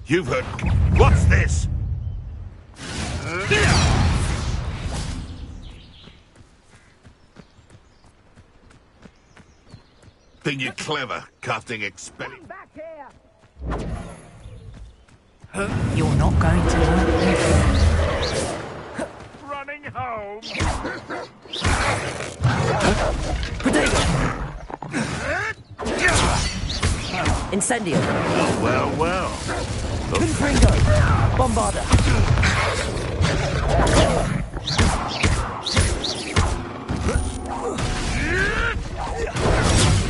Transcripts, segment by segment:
You've heard... What's this? Think you're clever, casting expelling... Back here! You're not going to like this. Running home! Pendragon! Incendio! Oh, well. Pendragon! Bombarda!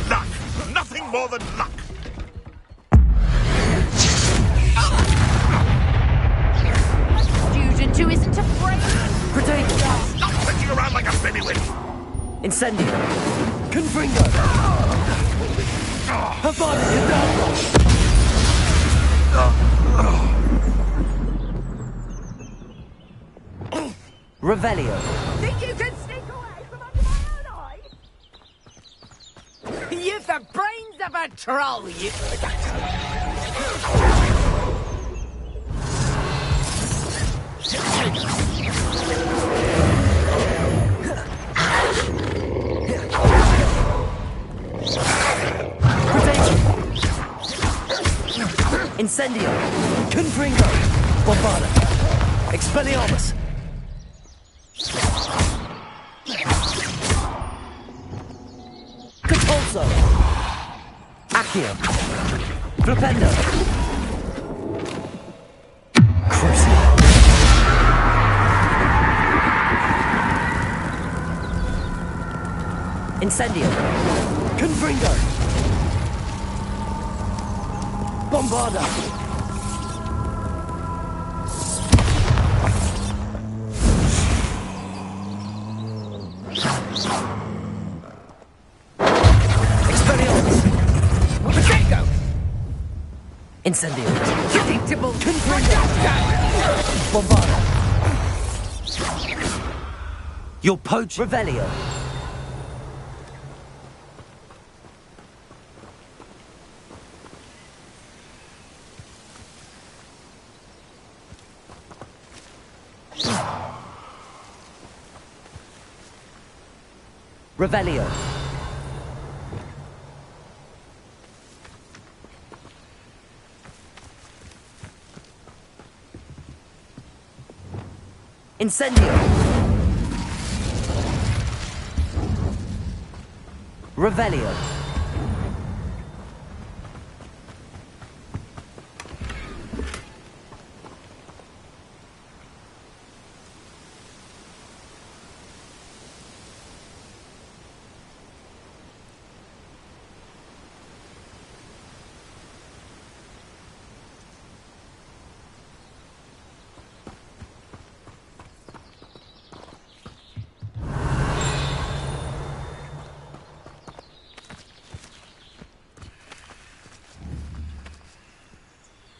Luck! Nothing more than luck! Student who isn't afraid! Pendragon! Stop switching around like a pennywitch! Incendio! Pendragon! Bombarda! Revelio! Think you can sneak away from under my own eye? You've the brains of a troll, you... Incendio! Confringo! Bombarda! Expelliarmus! Catulso! Accio! Flipendo! Crucio! Incendio! Confringo! Bombarda! Expelliarmus! Potato! Incendio! Predictable! Confringo! Bombarda! Your poach! Revelio! Revelio. Incendio. Revelio.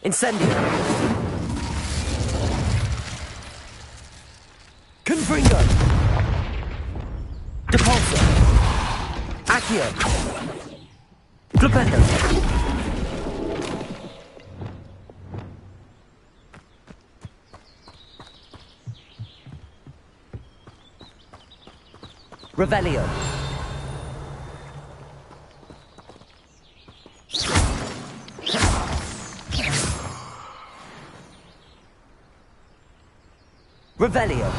Incendio. Confringo. Depulso. Accio. Flipendo. Revelio. Revelio.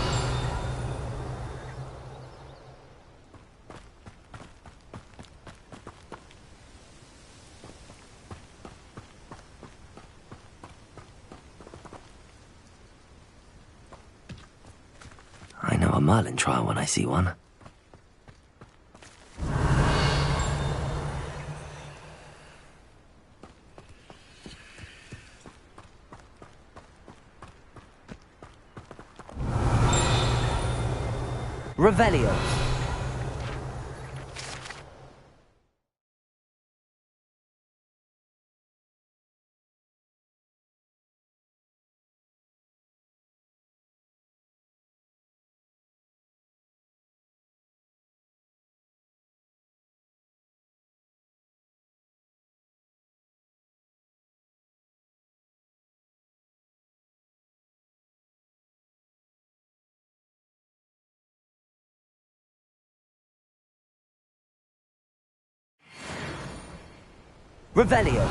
I know a Merlin trial when I see one. Revelio. Revelio.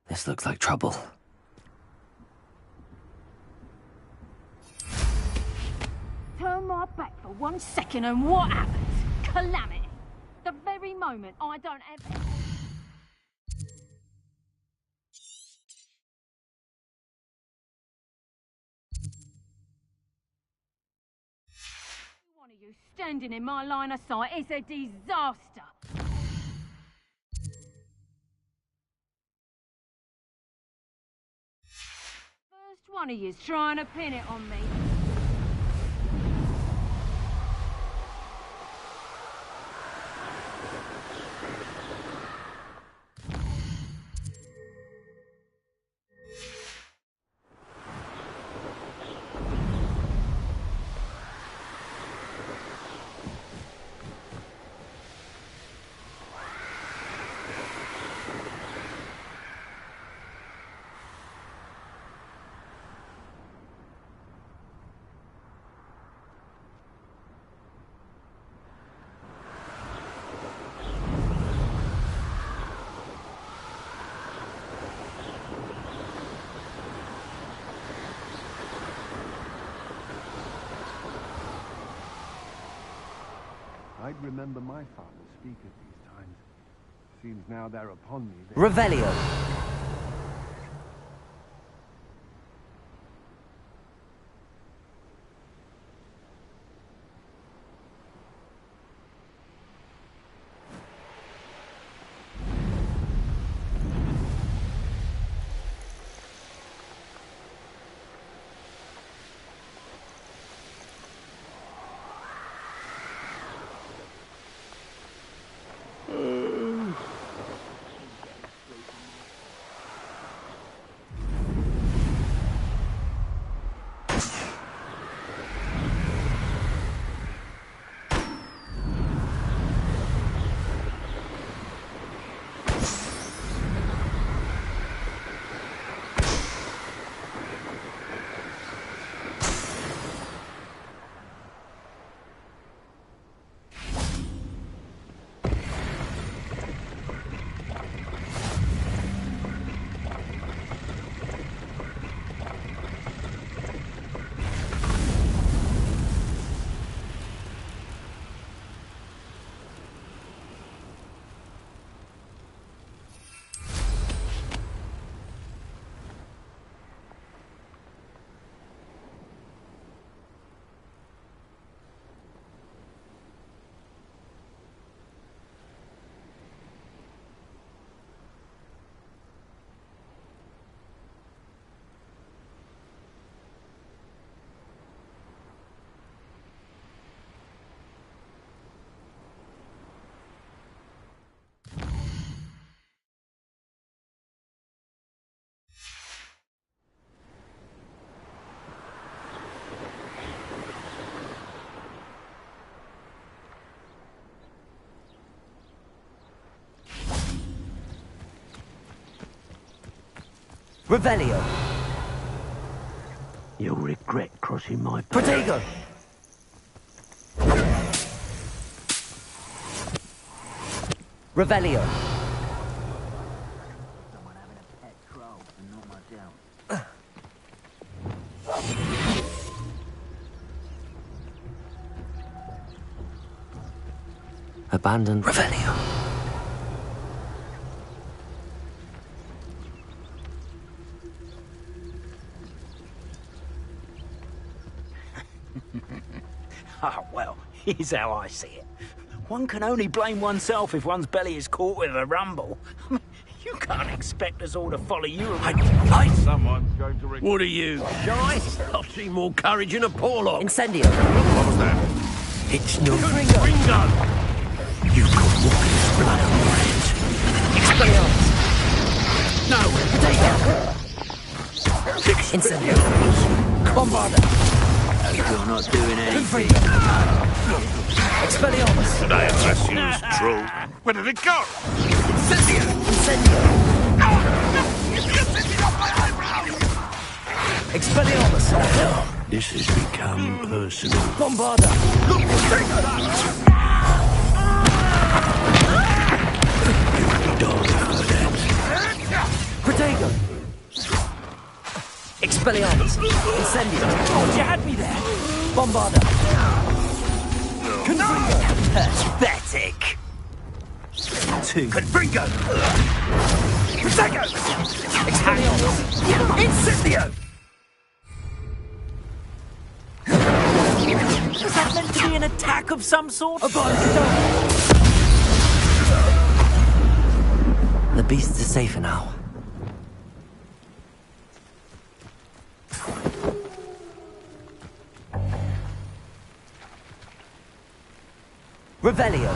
This looks like trouble. Turn my back for 1 second and what happens? Calamity. The very moment I don't have... One of you standing in my line of sight is a disaster. First one of you's trying to pin it on me. I'd remember my father speak at these times. Seems now they're upon me. Revelio. Revelio. You'll regret crossing my path. Protego. Revelio. Someone having a pet troll and not myself. Abandoned. Revelio. Ah, well, here's how I see it. One can only blame oneself if one's belly is caught with a rumble. I mean, you can't expect us all to follow you around. Someone's going to... What are you, shy? I've seen more courage in a Porlock. Incendio. What was that? It's no Ringo. Ringo! You could walk in his blood, old friend. Expelliarmus. No! Protego. Incendio. Bombarda. You're not doing anything. Expelliarmus. Today, unless you's true. Where did it go? Incendio. Expelliarmus. This has become personal. Bombarda. Die for that. Protego. Expelliarmus. Incendio. Oh, you had me there. Bombarda. Confringo. Pathetic. Two. Confringo! Protego. Expelliarmus. Incendio. Was that meant to be an attack of some sort? The beasts are safer now. Revelio.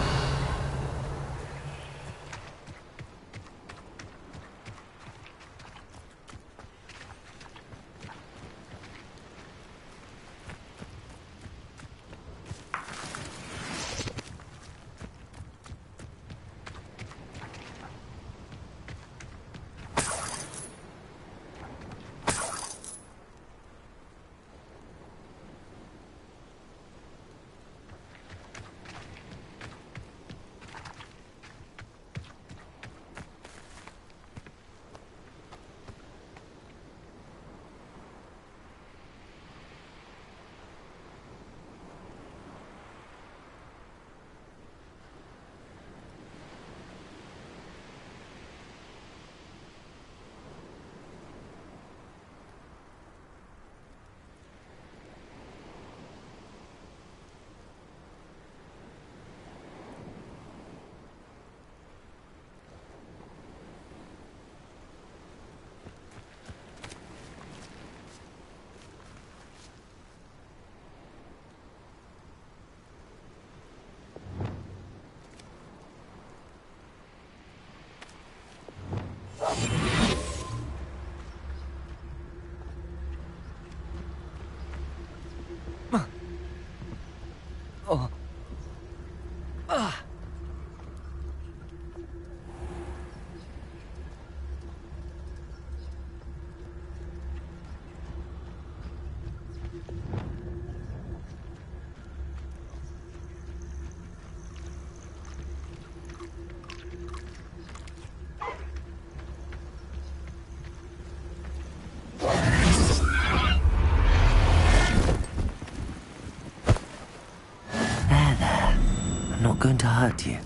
Going to hurt you.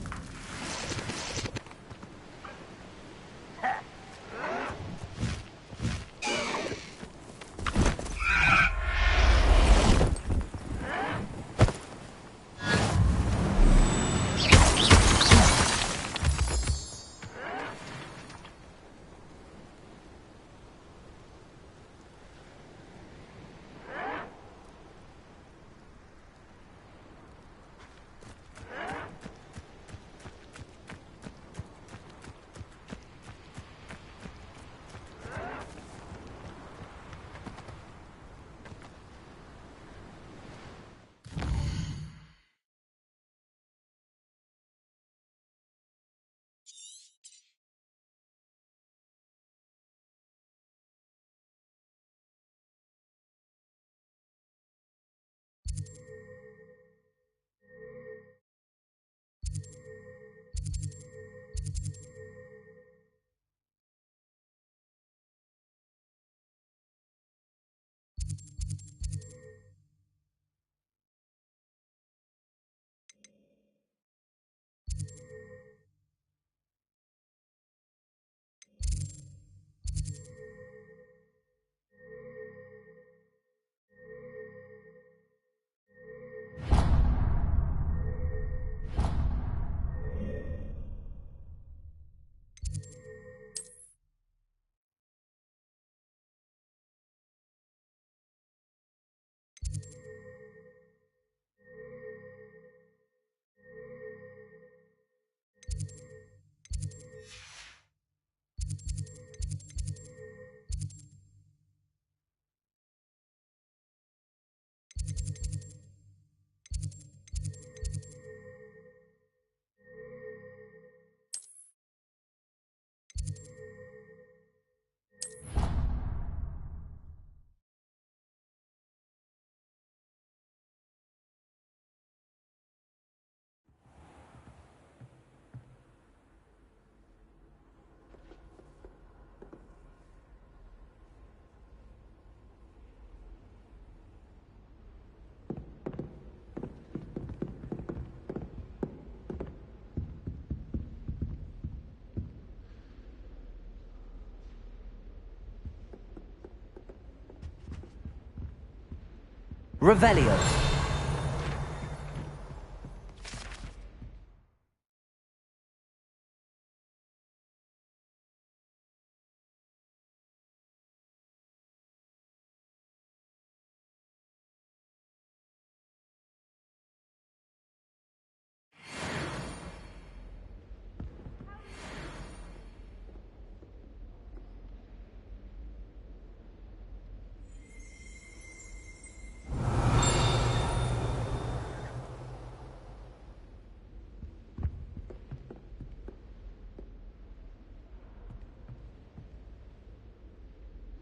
Revelio.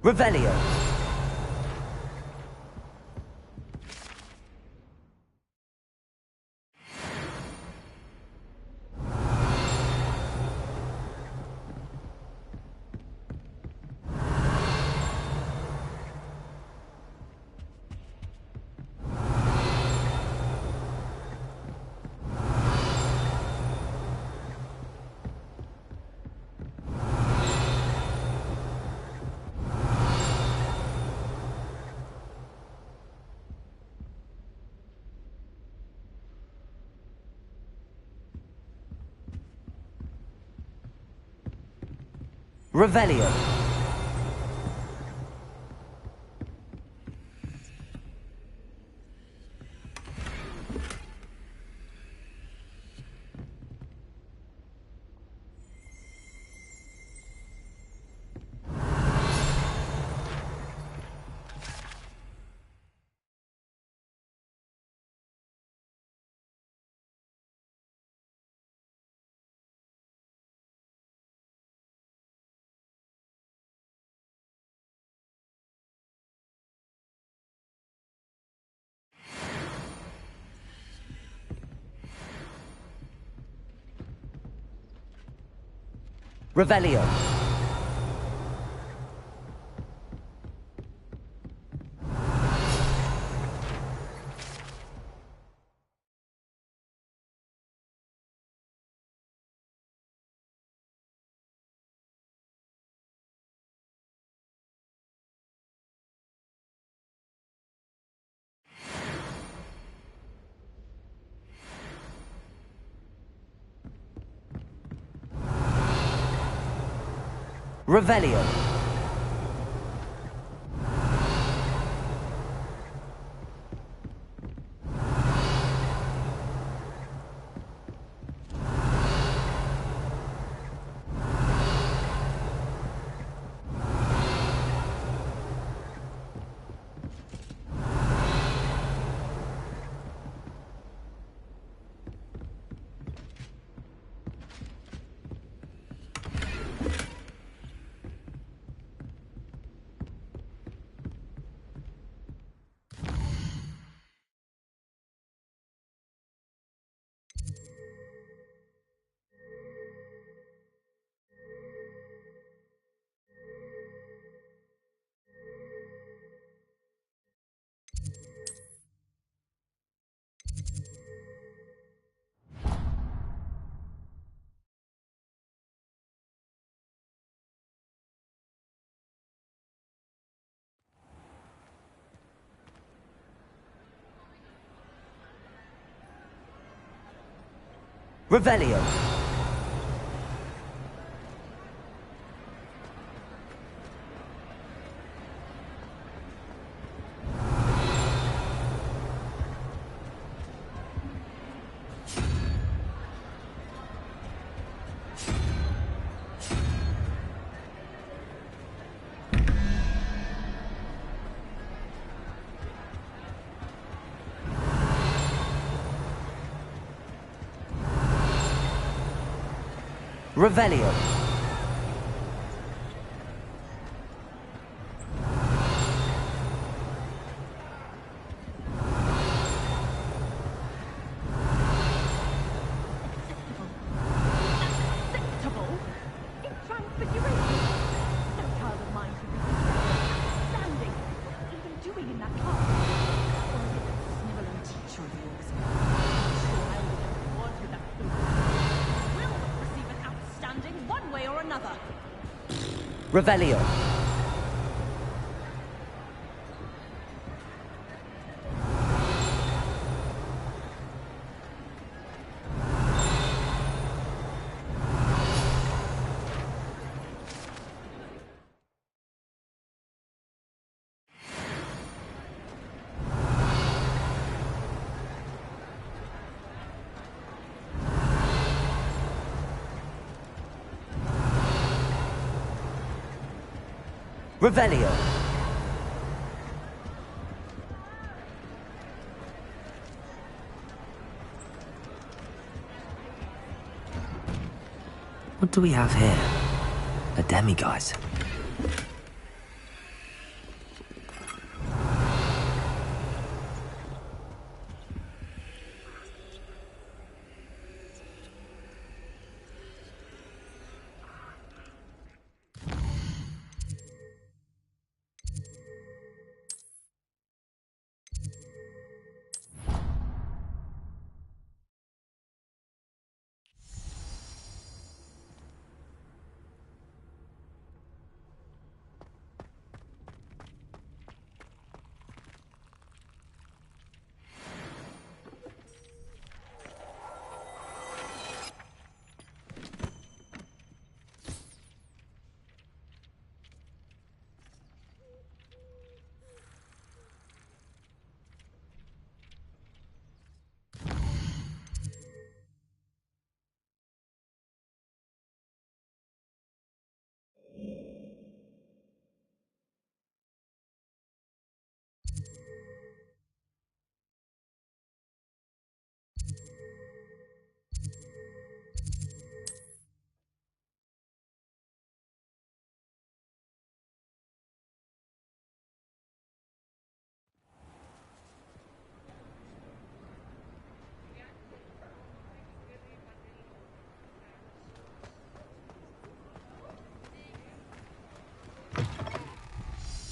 Revelio. Revelio. Revelio. Revelio. Revelio. Revelio. Acceptable? In transfiguration? No child of mine should be standing. What are you even doing in that class? Or is it that sniveling teacher of yours? I'm sure I'll get reward with that food. Will receive an outstanding one way or another. Revelio. Revelio. What do we have here? A demiguise.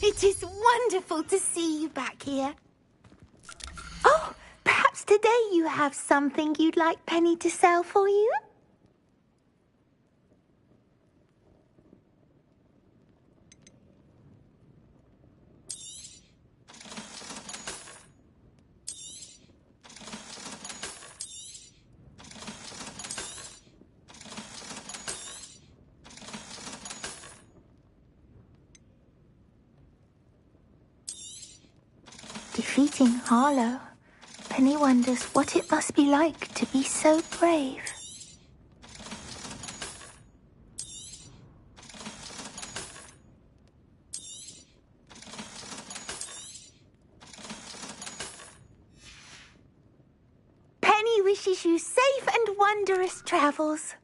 It is wonderful to see you back here. Oh, perhaps today you have something you'd like Penny to sell for you? Defeating Harlow, Penny wonders what it must be like to be so brave. Penny wishes you safe and wondrous travels.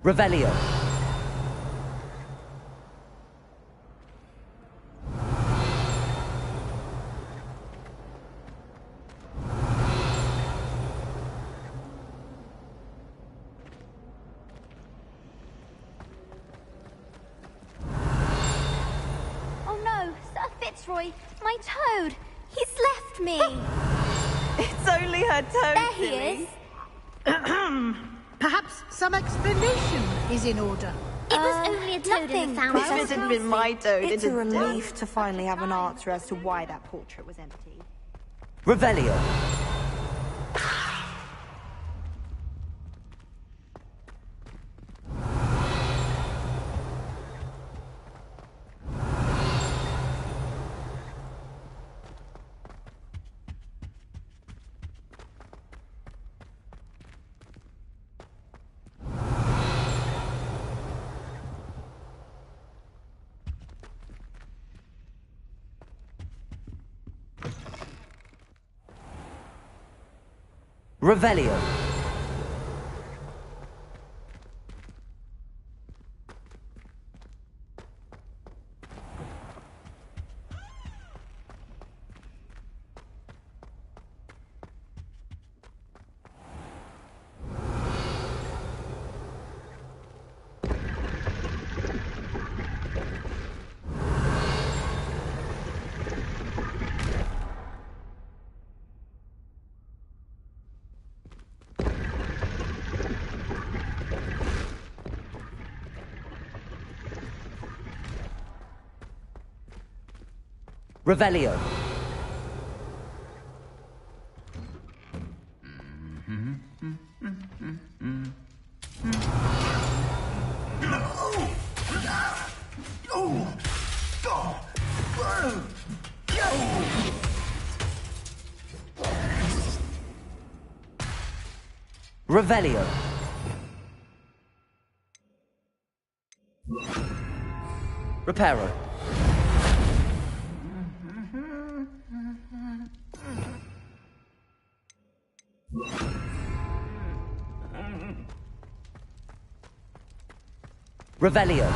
Revelio. Fitzroy, my toad. He's left me. It's only her toad. There he is. Perhaps some explanation is in order. It was only a toad in the fountain. If it had been my toad, It's it'd a have relief to finally have an answer as to why that portrait was empty. Revelio. Revelio. Revelio. Revelio. Reparo. Revelio.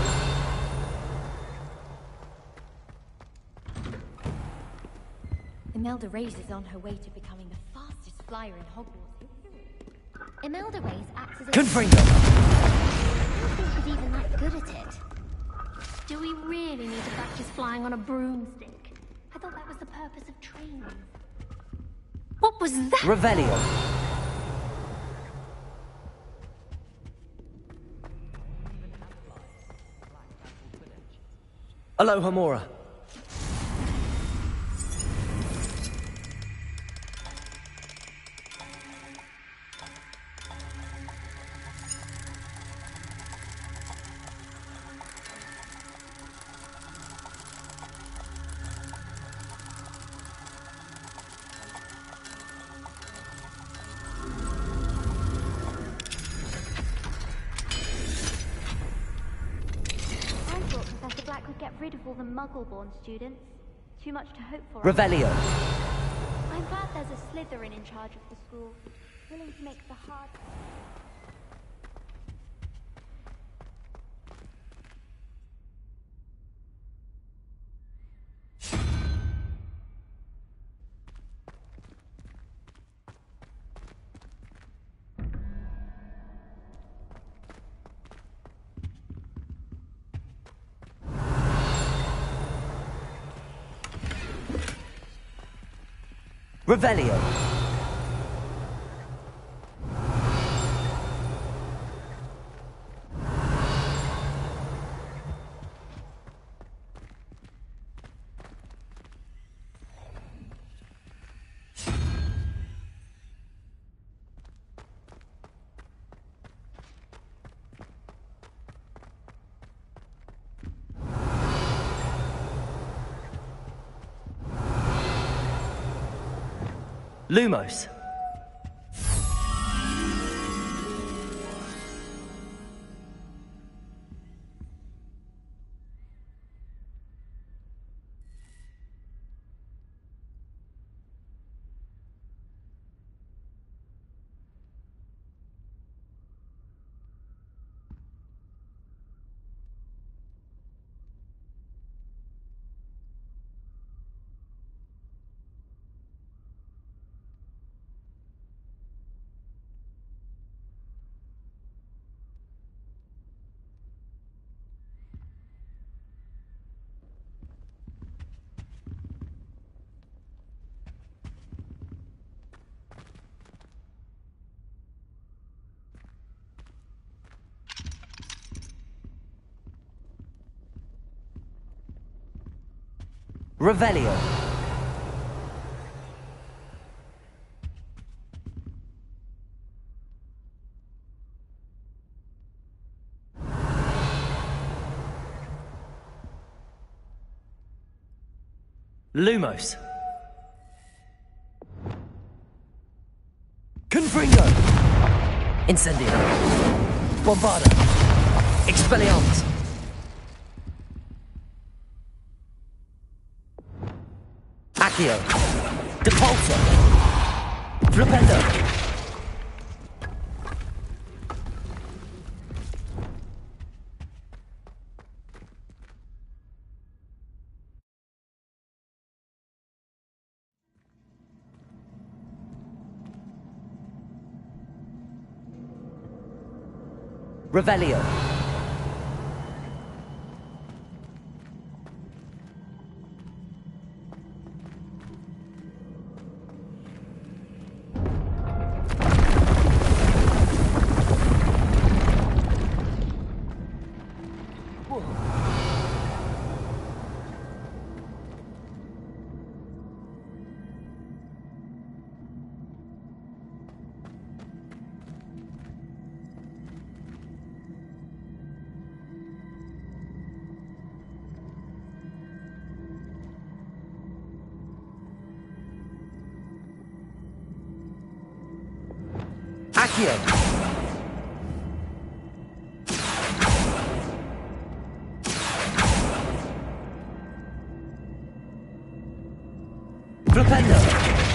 Imelda Reyes is on her way to becoming the fastest flyer in Hogwarts. Imelda Reyes acts as a... Confringo. I don't think she's even that good at it. Do we really need to practice flying on a broomstick? I thought that was the purpose of training. What was that? Revelio. Aloha Mora. Get rid of all the Muggle-born students. Too much to hope for. Revelio. I'm glad there's a Slytherin in charge of the school, willing to make the hard... Revelio. Lumos. Revelio. Lumos. Confringo. Incendio. Bombarda. Expelliarmus. Accio. Depulso. Flipendo. Revelio. Accio. Flipendo.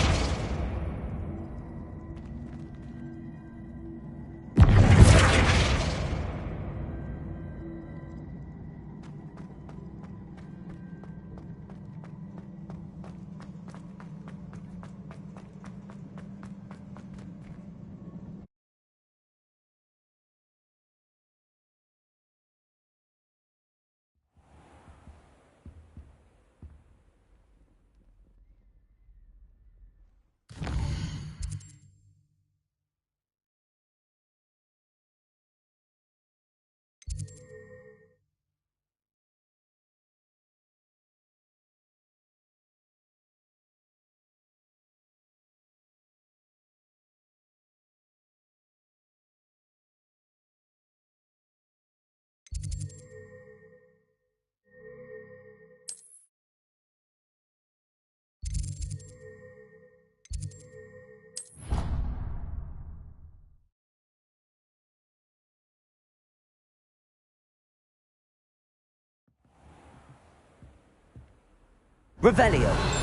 Revelio.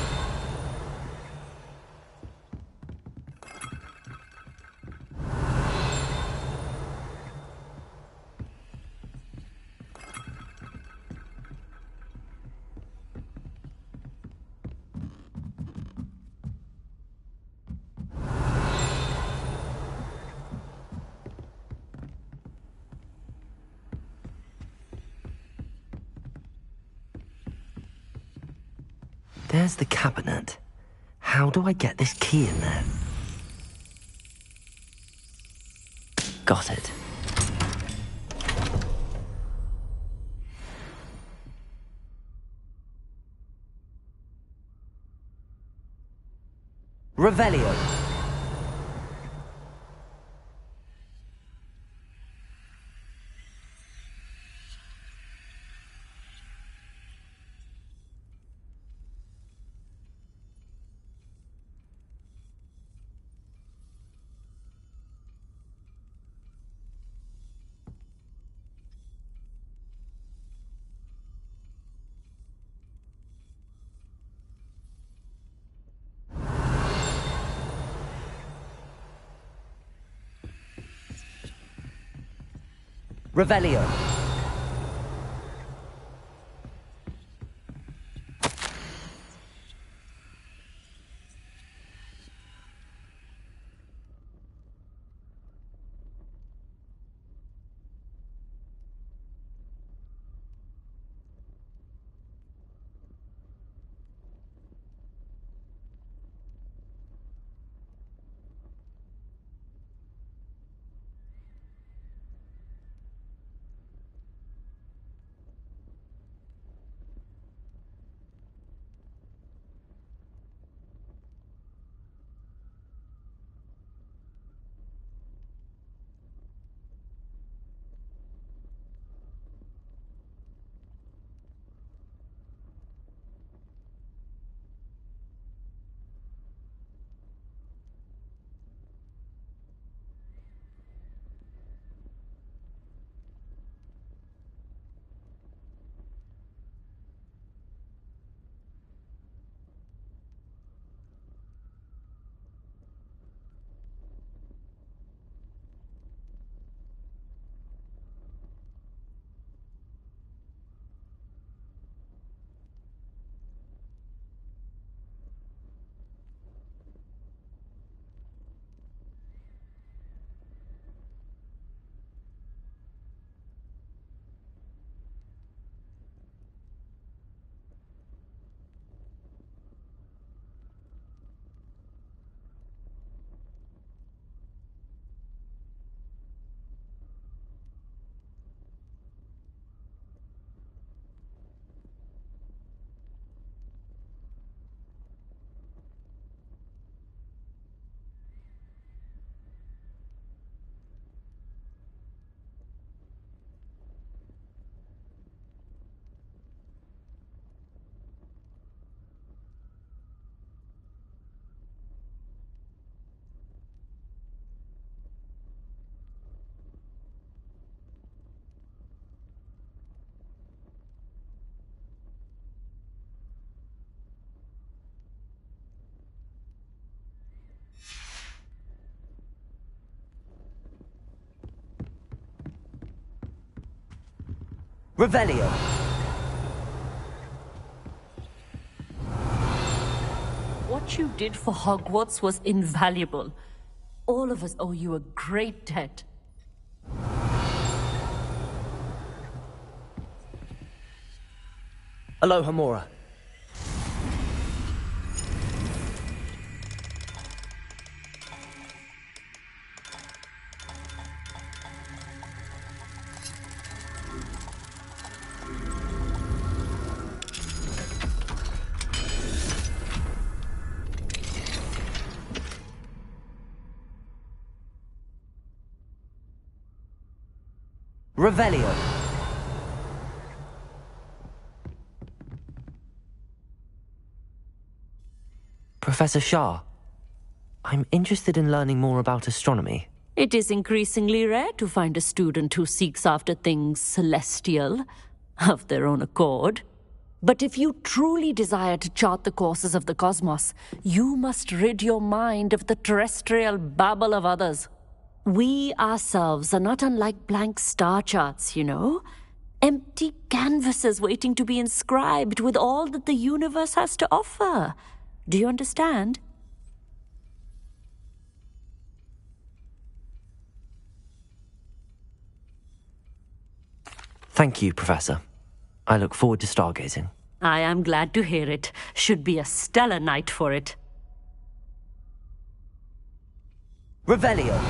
There's the cabinet. How do I get this key in there? Got it. Revelio. Revelio. Revelio. What you did for Hogwarts was invaluable. All of us owe you a great debt. Aloha Mora. Revelio. Professor Shah, I'm interested in learning more about astronomy. It is increasingly rare to find a student who seeks after things celestial, of their own accord. But if you truly desire to chart the courses of the cosmos, you must rid your mind of the terrestrial babble of others. We ourselves are not unlike blank star charts, you know? Empty canvases waiting to be inscribed with all that the universe has to offer. Do you understand? Thank you, Professor. I look forward to stargazing. I am glad to hear it. Should be a stellar night for it. Revelio.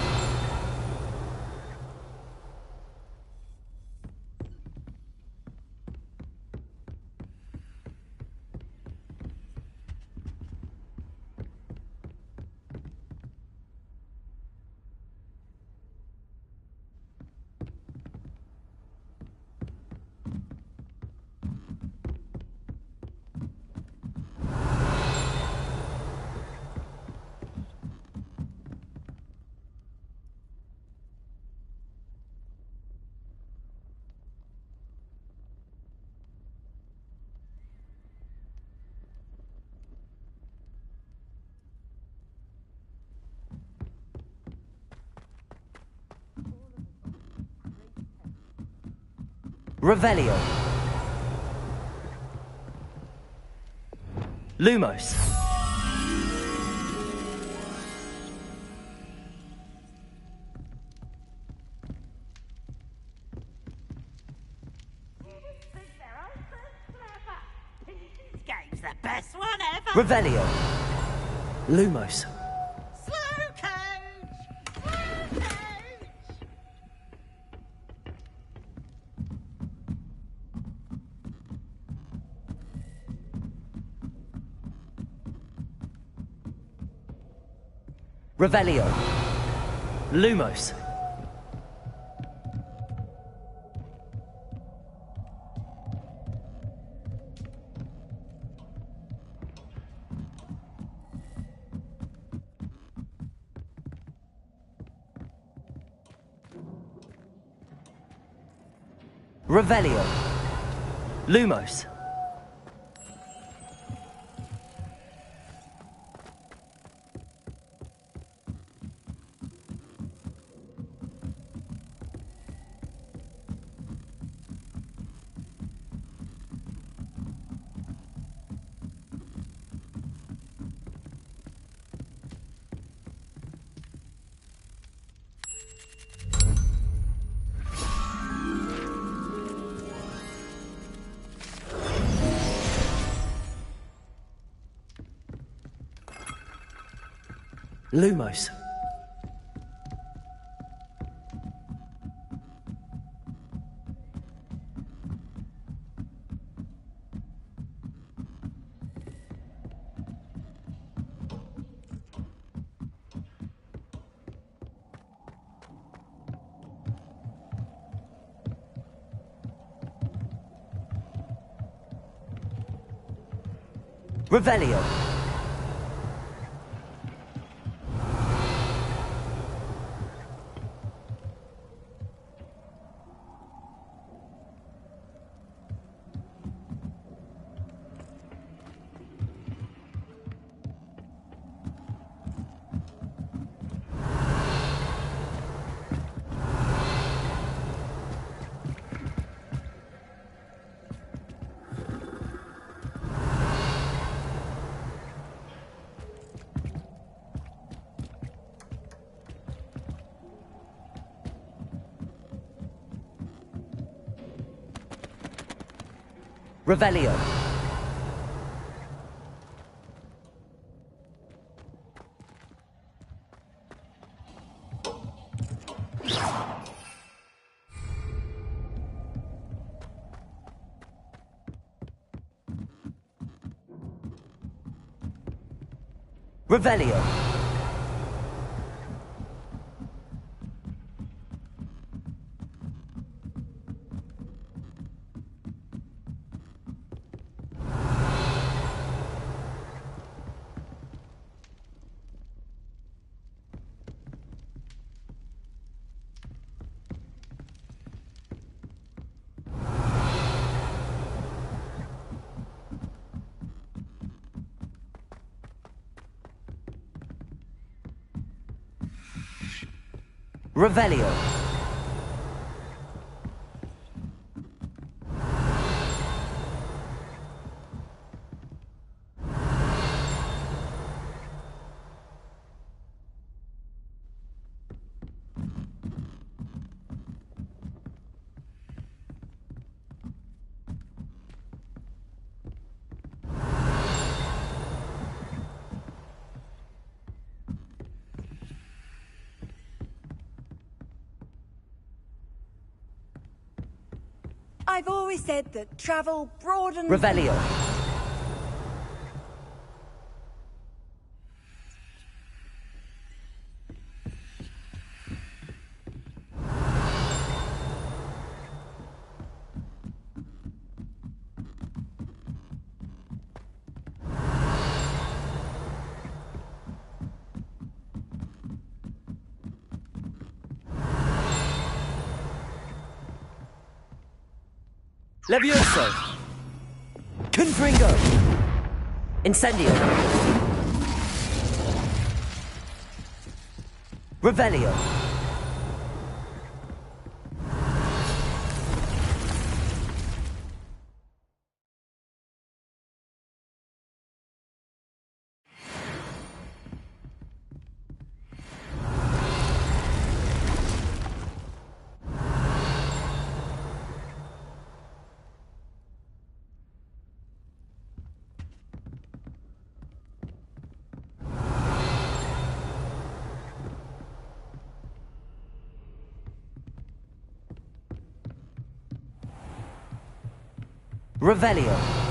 Revelio. Lumos. Game's the best one ever. Revelio. Lumos. Slow coach. Slow coach. Revelio. Lumos. Revelio. Lumos. Lumos. Revelio. Revelio. Revelio. Revelio. I've always said that travel broadens... Revelio. Levioso. Confringo. Incendio. Revelio. Revelio.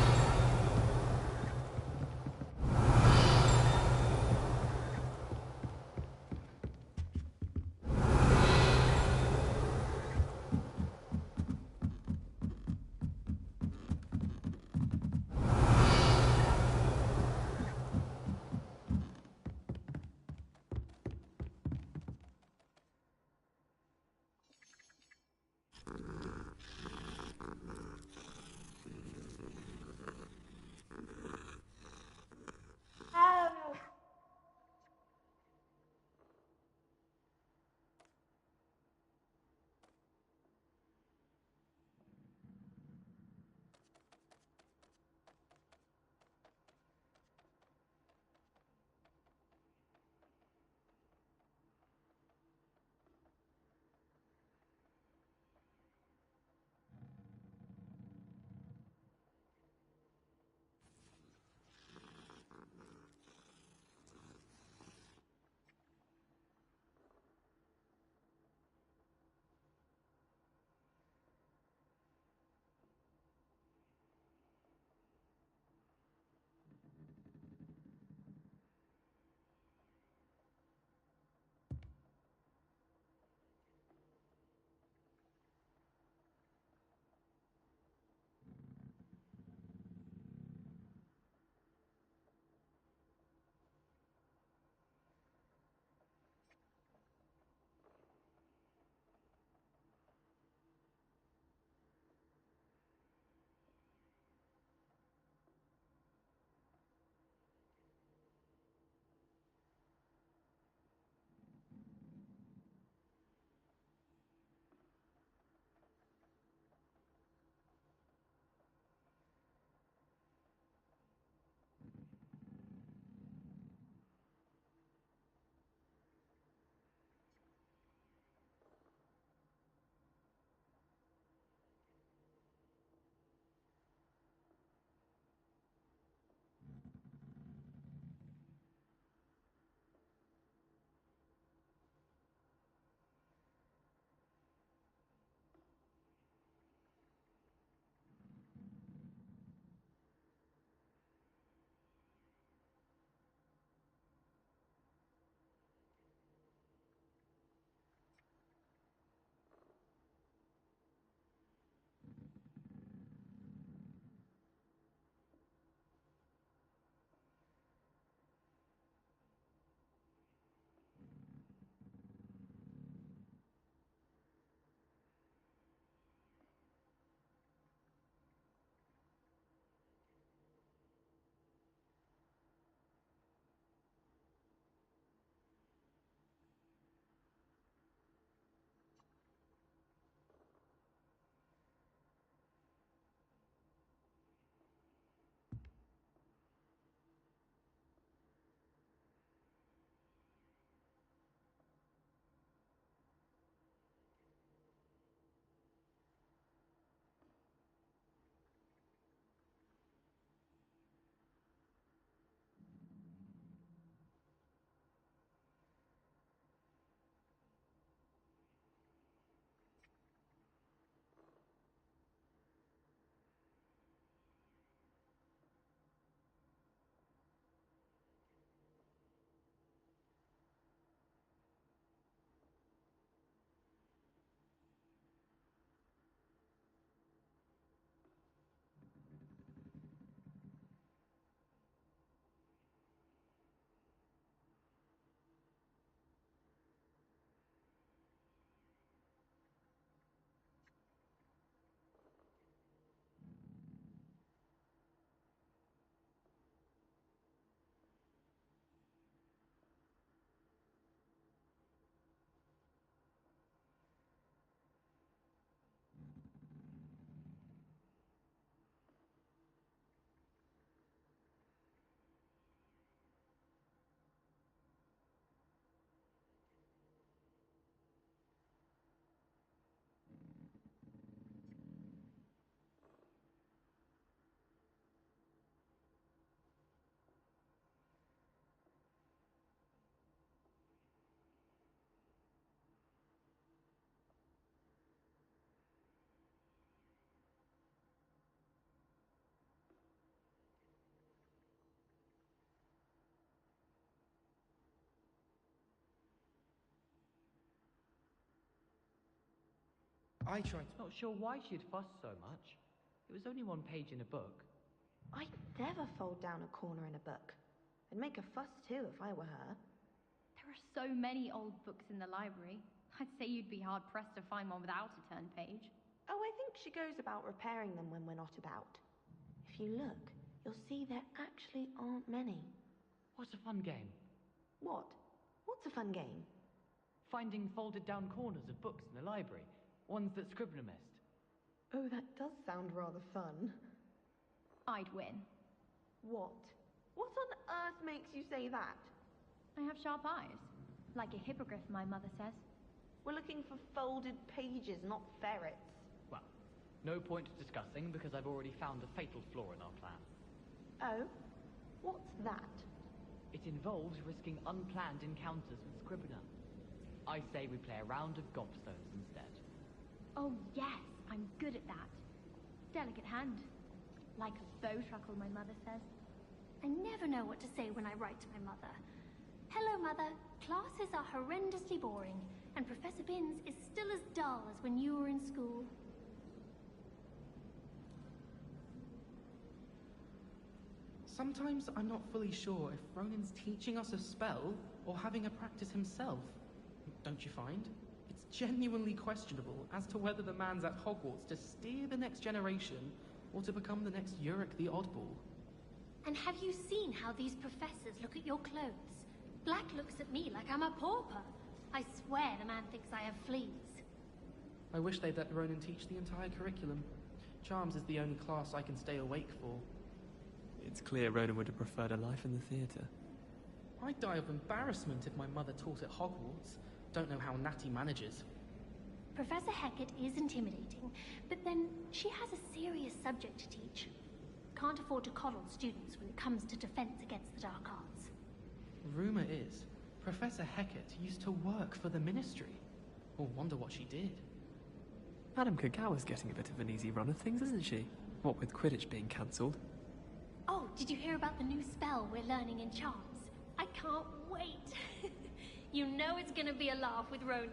I tried to... Not sure why she'd fuss so much. It was only one page in a book. I'd never fold down a corner in a book. I'd make a fuss too if I were her. There are so many old books in the library. I'd say you'd be hard-pressed to find one without a turned page. Oh, I think she goes about repairing them when we're not about. If you look, you'll see there actually aren't many. What's a fun game? What? What's a fun game? Finding folded down corners of books in the library. Ones that Scribner missed. Oh, that does sound rather fun. I'd win. What? What on earth makes you say that? I have sharp eyes. Like a hippogriff, my mother says. We're looking for folded pages, not ferrets. Well, no point discussing because I've already found a fatal flaw in our plan. Oh? What's that? It involves risking unplanned encounters with Scribner. I say we play a round of gobstones instead. Oh yes, I'm good at that. Delicate hand. Like a bow truckle, my mother says. I never know what to say when I write to my mother. Hello, Mother. Classes are horrendously boring, and Professor Binns is still as dull as when you were in school. Sometimes I'm not fully sure if Ronin's teaching us a spell or having a practice himself. Don't you find? It's genuinely questionable as to whether the man's at Hogwarts to steer the next generation or to become the next Yurik the Oddball. And have you seen how these professors look at your clothes? Black looks at me like I'm a pauper. I swear the man thinks I have fleas. I wish they'd let Ronin teach the entire curriculum. Charms is the only class I can stay awake for. It's clear Ronin would have preferred a life in the theatre. I'd die of embarrassment if my mother taught at Hogwarts. Don't know how Natty manages. Professor Hecat is intimidating, but then she has a serious subject to teach. Can't afford to coddle students when it comes to defense against the dark arts. Rumor is, Professor Hecat used to work for the Ministry. Or wonder what she did. Madame Kagawa's getting a bit of an easy run of things, isn't she? What with Quidditch being cancelled. Oh, did you hear about the new spell we're learning in Charms? I can't wait. You know it's gonna be a laugh with Ronin.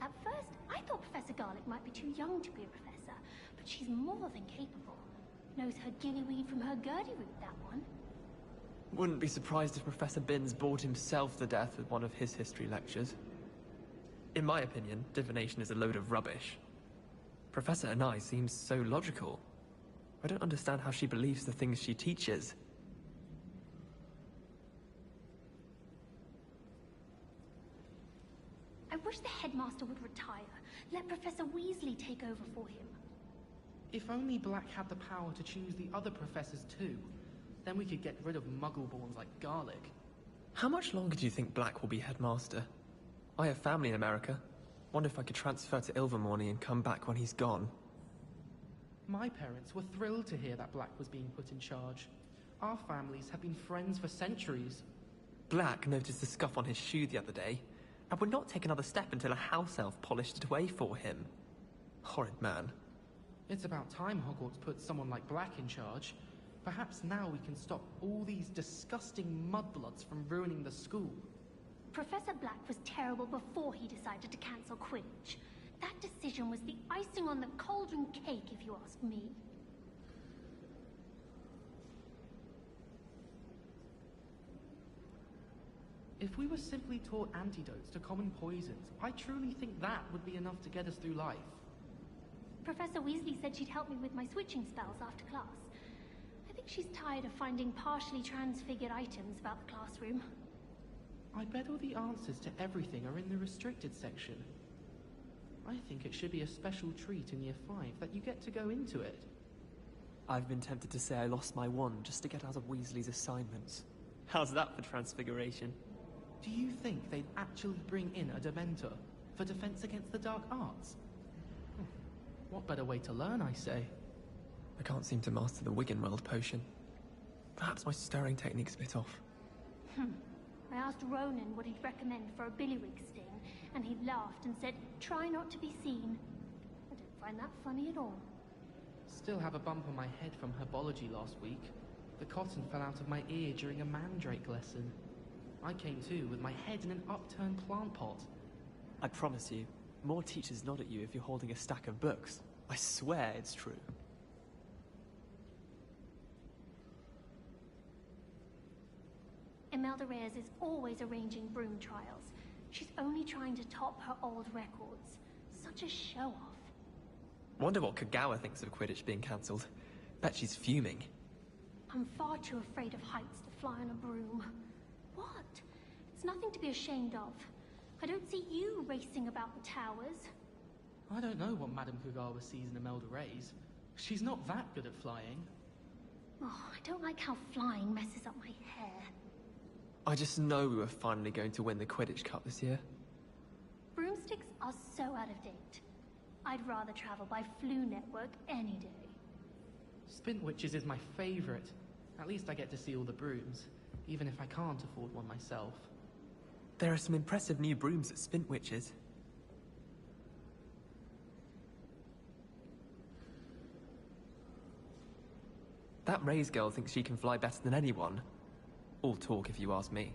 At first, I thought Professor Garlick might be too young to be a professor, but she's more than capable. Knows her gillyweed from her gurdy-root, that one. Wouldn't be surprised if Professor Binns bored himself to death with one of his history lectures. In my opinion, divination is a load of rubbish. Professor Anai seems so logical. I don't understand how she believes the things she teaches. I wish the headmaster would retire. Let Professor Weasley take over for him. If only Black had the power to choose the other professors too, then we could get rid of muggle-borns like Garlic. How much longer do you think Black will be headmaster? I have family in America. Wonder if I could transfer to Ilvermorny and come back when he's gone. My parents were thrilled to hear that Black was being put in charge. Our families have been friends for centuries. Black noticed the scuff on his shoe the other day, and would not take another step until a house elf polished it away for him. Horrid man. It's about time Hogwarts put someone like Black in charge. Perhaps now we can stop all these disgusting mudbloods from ruining the school. Professor Black was terrible before he decided to cancel Quidditch. That decision was the icing on the cauldron cake, if you ask me. If we were simply taught antidotes to common poisons, I truly think that would be enough to get us through life. Professor Weasley said she'd help me with my switching spells after class. I think she's tired of finding partially transfigured items about the classroom. I bet all the answers to everything are in the restricted section. I think it should be a special treat in Year 5 that you get to go into it. I've been tempted to say I lost my wand just to get out of Weasley's assignments. How's that for transfiguration? Do you think they'd actually bring in a Dementor for defense against the dark arts? What better way to learn, I say? I can't seem to master the Wiggenweld potion. Perhaps my stirring technique's a bit off. I asked Ronan what he'd recommend for a billywig sting, and he laughed and said, try not to be seen. I don't find that funny at all. Still have a bump on my head from herbology last week. The cotton fell out of my ear during a mandrake lesson. I came too, with my head in an upturned plant pot. I promise you, more teachers nod at you if you're holding a stack of books. I swear it's true. Imelda Reyes is always arranging broom trials. She's only trying to top her old records. Such a show-off. Wonder what Kagawa thinks of Quidditch being cancelled. Bet she's fuming. I'm far too afraid of heights to fly on a broom. What? It's nothing to be ashamed of. I don't see you racing about the towers. I don't know what Madame Kagawa sees in Imelda Reyes. She's not that good at flying. Oh, I don't like how flying messes up my hair. I just know we were finally going to win the Quidditch Cup this year. Broomsticks are so out of date. I'd rather travel by Flu Network any day. Spintwitches is my favorite. At least I get to see all the brooms, even if I can't afford one myself. There are some impressive new brooms at Spintwitches. That Reyes girl thinks she can fly better than anyone. All talk if you ask me.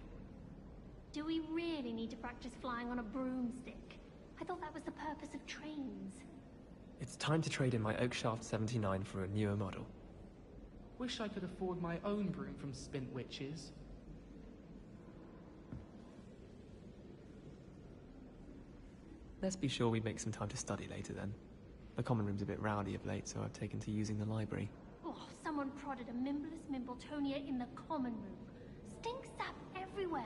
Do we really need to practice flying on a broomstick? I thought that was the purpose of trains. It's time to trade in my Oakshaft 79 for a newer model. Wish I could afford my own broom from Spintwitches. Let's be sure we make some time to study later then. The common room's a bit rowdy of late, so I've taken to using the library. Oh, someone prodded a Mimbless Mimbletonia in the common room. Stink sap everywhere.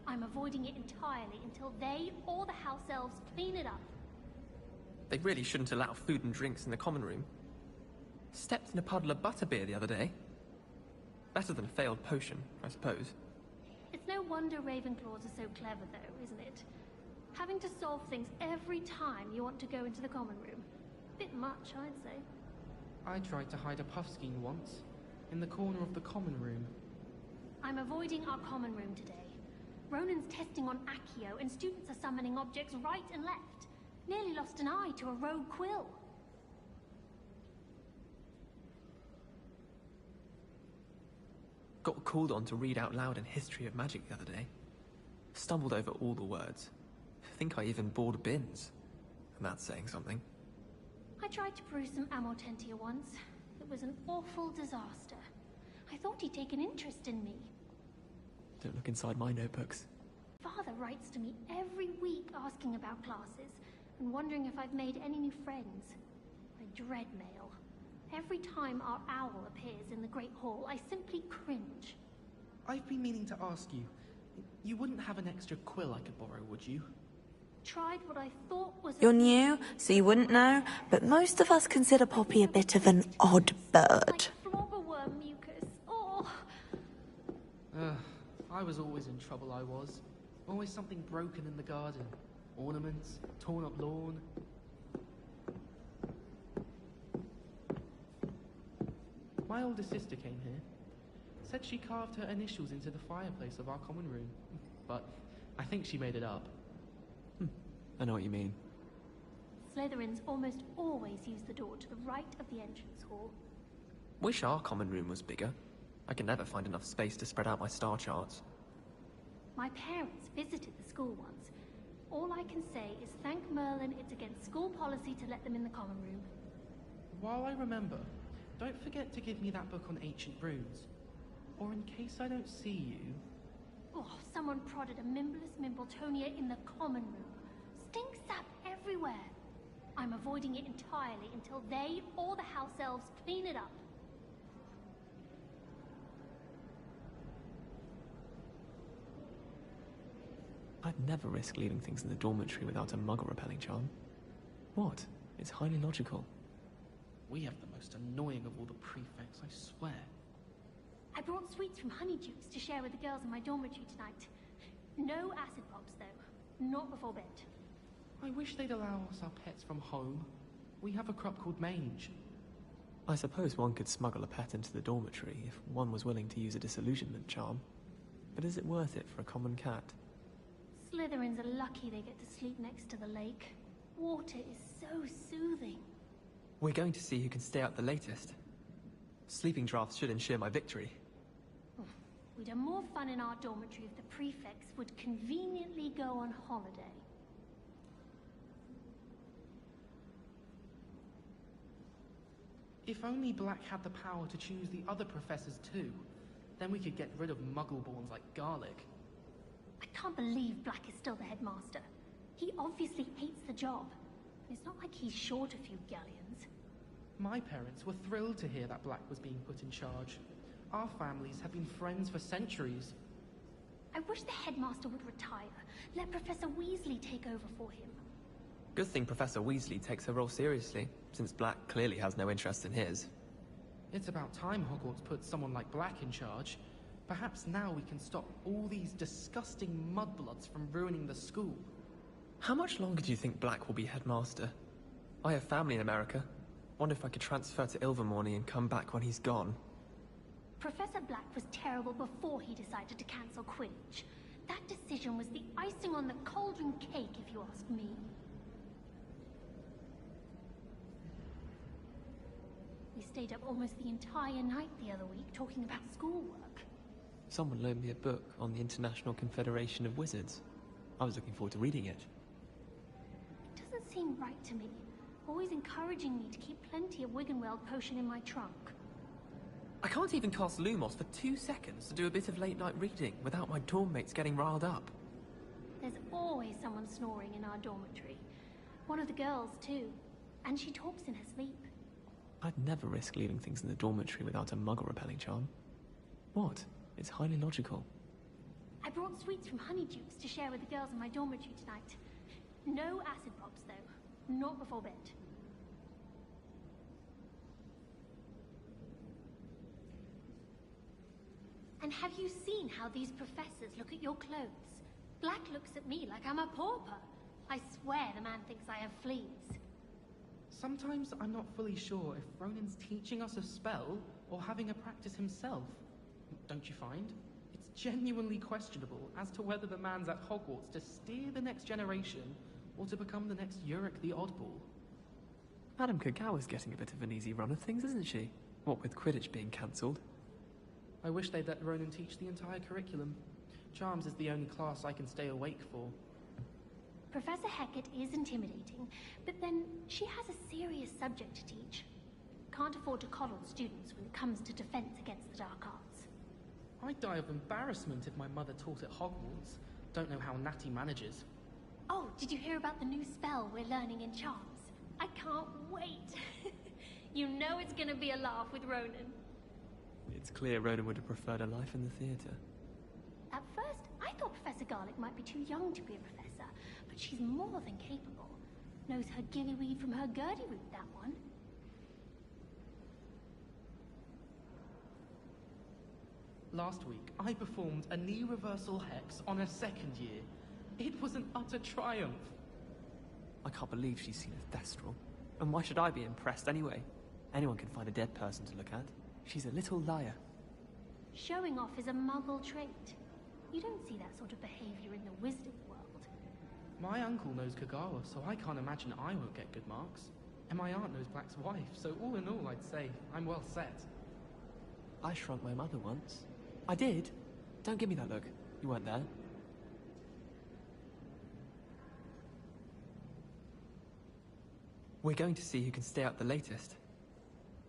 I'm avoiding it entirely until they or the house elves clean it up. They really shouldn't allow food and drinks in the common room. Stepped in a puddle of butterbeer the other day. Better than a failed potion, I suppose. It's no wonder Ravenclaws are so clever, though, isn't it? Having to solve things every time you want to go into the common room. Bit much, I'd say. I tried to hide a puffskein once, in the corner of the common room. I'm avoiding our common room today. Ronan's testing on Accio, and students are summoning objects right and left. Nearly lost an eye to a rogue quill. Got called on to read out loud in History of Magic the other day. Stumbled over all the words. Think I even bored bins. And that's saying something. I tried to brew some Amortentia once. It was an awful disaster. I thought he'd take an interest in me. Don't look inside my notebooks. Father writes to me every week asking about classes and wondering if I've made any new friends. I dread mail. Every time our owl appears in the Great Hall, I simply cringe. I've been meaning to ask you. You wouldn't have an extra quill I could borrow, would you? Tried what I thought was You're new, so you wouldn't know, but most of us consider Poppy a bit of an odd bird. flobberworm mucus. Oh! I was always in trouble, I was. Always something broken in the garden. Ornaments, torn up lawn. My older sister came here. Said she carved her initials into the fireplace of our common room. But I think she made it up. I know what you mean. Slytherins almost always use the door to the right of the entrance hall. Wish our common room was bigger. I can never find enough space to spread out my star charts. My parents visited the school once. All I can say is thank Merlin it's against school policy to let them in the common room. While I remember, don't forget to give me that book on ancient runes. Or in case I don't see you... Oh, someone prodded a Mimbless Mimbletonia in the common room. Stink sap everywhere. I'm avoiding it entirely until they or the house elves clean it up. I'd never risk leaving things in the dormitory without a muggle repelling charm. What? It's highly logical. We have the most annoying of all the prefects, I swear. I brought sweets from Honeyjuice to share with the girls in my dormitory tonight. No acid pops, though. Not before bed. I wish they'd allow us our pets from home. We have a crop called mange. I suppose one could smuggle a pet into the dormitory if one was willing to use a disillusionment charm. But is it worth it for a common cat? Slytherins are lucky they get to sleep next to the lake. Water is so soothing. We're going to see who can stay out the latest. Sleeping drafts should ensure my victory. We'd have more fun in our dormitory if the prefects would conveniently go on holiday. If only Black had the power to choose the other professors too, then we could get rid of muggle-borns like Garlic. I can't believe Black is still the headmaster. He obviously hates the job. It's not like he's short a few galleons. My parents were thrilled to hear that Black was being put in charge. Our families have been friends for centuries. I wish the headmaster would retire. Let Professor Weasley take over for him. Good thing Professor Weasley takes her role seriously, since Black clearly has no interest in his. It's about time Hogwarts put someone like Black in charge. Perhaps now we can stop all these disgusting mudbloods from ruining the school. How much longer do you think Black will be headmaster? I have family in America. Wonder if I could transfer to Ilvermorny and come back when he's gone. Professor Black was terrible before he decided to cancel Quidditch. That decision was the icing on the cauldron cake, if you ask me. We stayed up almost the entire night the other week talking about schoolwork. Someone loaned me a book on the International Confederation of Wizards. I was looking forward to reading it. It doesn't seem right to me. Always encouraging me to keep plenty of Wiggenweld potion in my trunk. I can't even cast Lumos for 2 seconds to do a bit of late-night reading without my dorm mates getting riled up. There's always someone snoring in our dormitory. One of the girls, too. And she talks in her sleep. I'd never risk leaving things in the dormitory without a muggle-repelling charm. What? It's highly logical. I brought sweets from Honeydukes to share with the girls in my dormitory tonight. No acid pops, though. Not before bed. And have you seen how these professors look at your clothes? Black looks at me like I'm a pauper. I swear the man thinks I have fleas. Sometimes I'm not fully sure if Ronin's teaching us a spell or having a practice himself. Don't you find? It's genuinely questionable as to whether the man's at Hogwarts to steer the next generation or to become the next Yurik the Oddball. Madame Kagawa's getting a bit of an easy run of things, isn't she? What with Quidditch being cancelled. I wish they'd let Ronin teach the entire curriculum. Charms is the only class I can stay awake for. Professor Hecat is intimidating, but then she has a serious subject to teach. Can't afford to coddle students when it comes to defense against the dark arts. I'd die of embarrassment if my mother taught at Hogwarts. Don't know how Natty manages. Oh, did you hear about the new spell we're learning in Charms? I can't wait. You know it's gonna be a laugh with Ronin. It's clear Ronin would have preferred a life in the theatre. At first, I thought Professor Garlick might be too young to be a professor, but she's more than capable. Knows her gillyweed from her gurdy-root, that one. Last week, I performed a knee reversal hex on a second year. It was an utter triumph. I can't believe she's seen a thestral. And why should I be impressed anyway? Anyone can find a dead person to look at. She's a little liar. Showing off is a muggle trait. You don't see that sort of behavior in the wizarding world. My uncle knows Kagawa, so I can't imagine I won't get good marks. And my aunt knows Black's wife, so all in all, I'd say I'm well set. I shrunk my mother once. I did. Don't give me that look. You weren't there. We're going to see who can stay out the latest.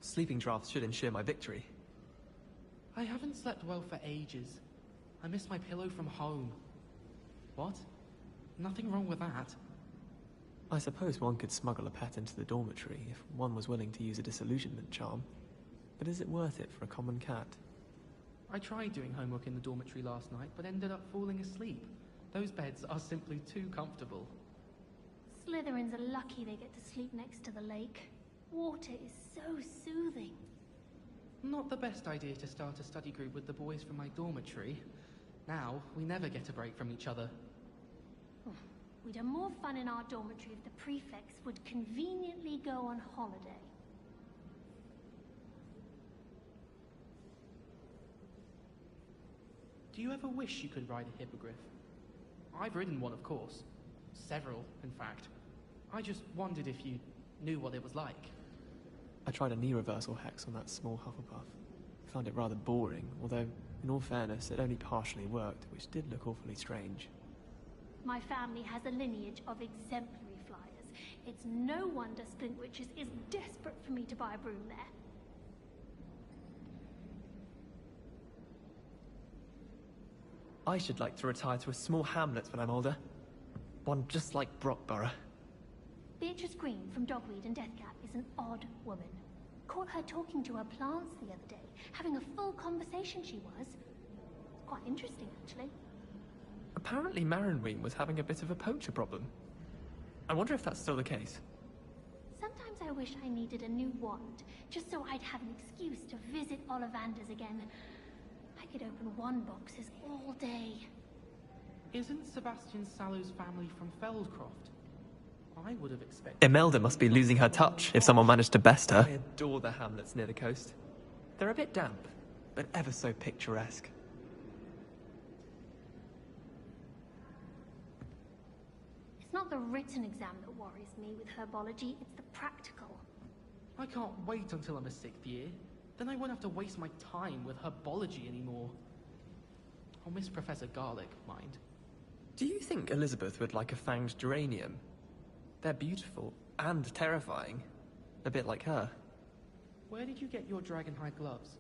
Sleeping drafts should ensure my victory. I haven't slept well for ages. I miss my pillow from home. What? Nothing wrong with that. I suppose one could smuggle a pet into the dormitory if one was willing to use a disillusionment charm. But is it worth it for a common cat? I tried doing homework in the dormitory last night, but ended up falling asleep. Those beds are simply too comfortable. Slytherins are lucky they get to sleep next to the lake. Water is so soothing. Not the best idea to start a study group with the boys from my dormitory. Now, we never get a break from each other. We'd have more fun in our dormitory if the prefects would conveniently go on holiday. Do you ever wish you could ride a hippogriff? I've ridden one, of course. Several, in fact. I just wondered if you knew what it was like. I tried a knee reversal hex on that small Hufflepuff. Found it rather boring, although In all fairness, it only partially worked, which did look awfully strange. My family has a lineage of exemplary flyers. It's no wonder Splintwitches is desperate for me to buy a broom there. I should like to retire to a small hamlet when I'm older. One just like Brockborough. Beatrice Green from Dogweed and Deathcap is an odd woman. Caught her talking to her plants the other day, having a full conversation she was. Quite interesting, actually. Apparently Marronween was having a bit of a poacher problem. I wonder if that's still the case. Sometimes I wish I needed a new wand, just so I'd have an excuse to visit Ollivanders again. I could open wand boxes all day. Isn't Sebastian Sallow's family from Feldcroft? I would have expected... Imelda must be losing her touch if someone managed to best her. I adore the hamlets near the coast. They're a bit damp, but ever so picturesque. It's not the written exam that worries me with herbology, it's the practical. I can't wait until I'm a 6th year. Then I won't have to waste my time with herbology anymore. I'll miss Professor Garlick, mind. Do you think Elizabeth would like a fanged geranium? They're beautiful and terrifying. A bit like her. Where did you get your dragonhide gloves?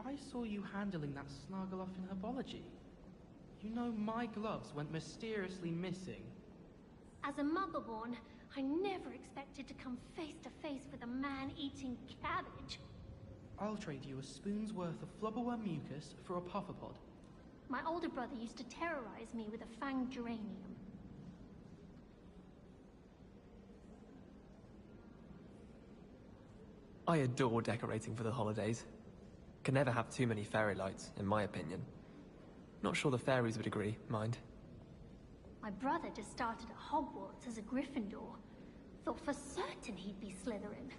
I saw you handling that Snargaloff in herbology. You know my gloves went mysteriously missing. As a motherborn, I never expected to come face to face with a man-eating cabbage. I'll trade you a spoon's worth of flubberworm mucus for a pufferpod. My older brother used to terrorize me with a fanged geranium. I adore decorating for the holidays. Can never have too many fairy lights, in my opinion. Not sure the fairies would agree, mind. My brother just started at Hogwarts as a Gryffindor. Thought for certain he'd be Slytherin.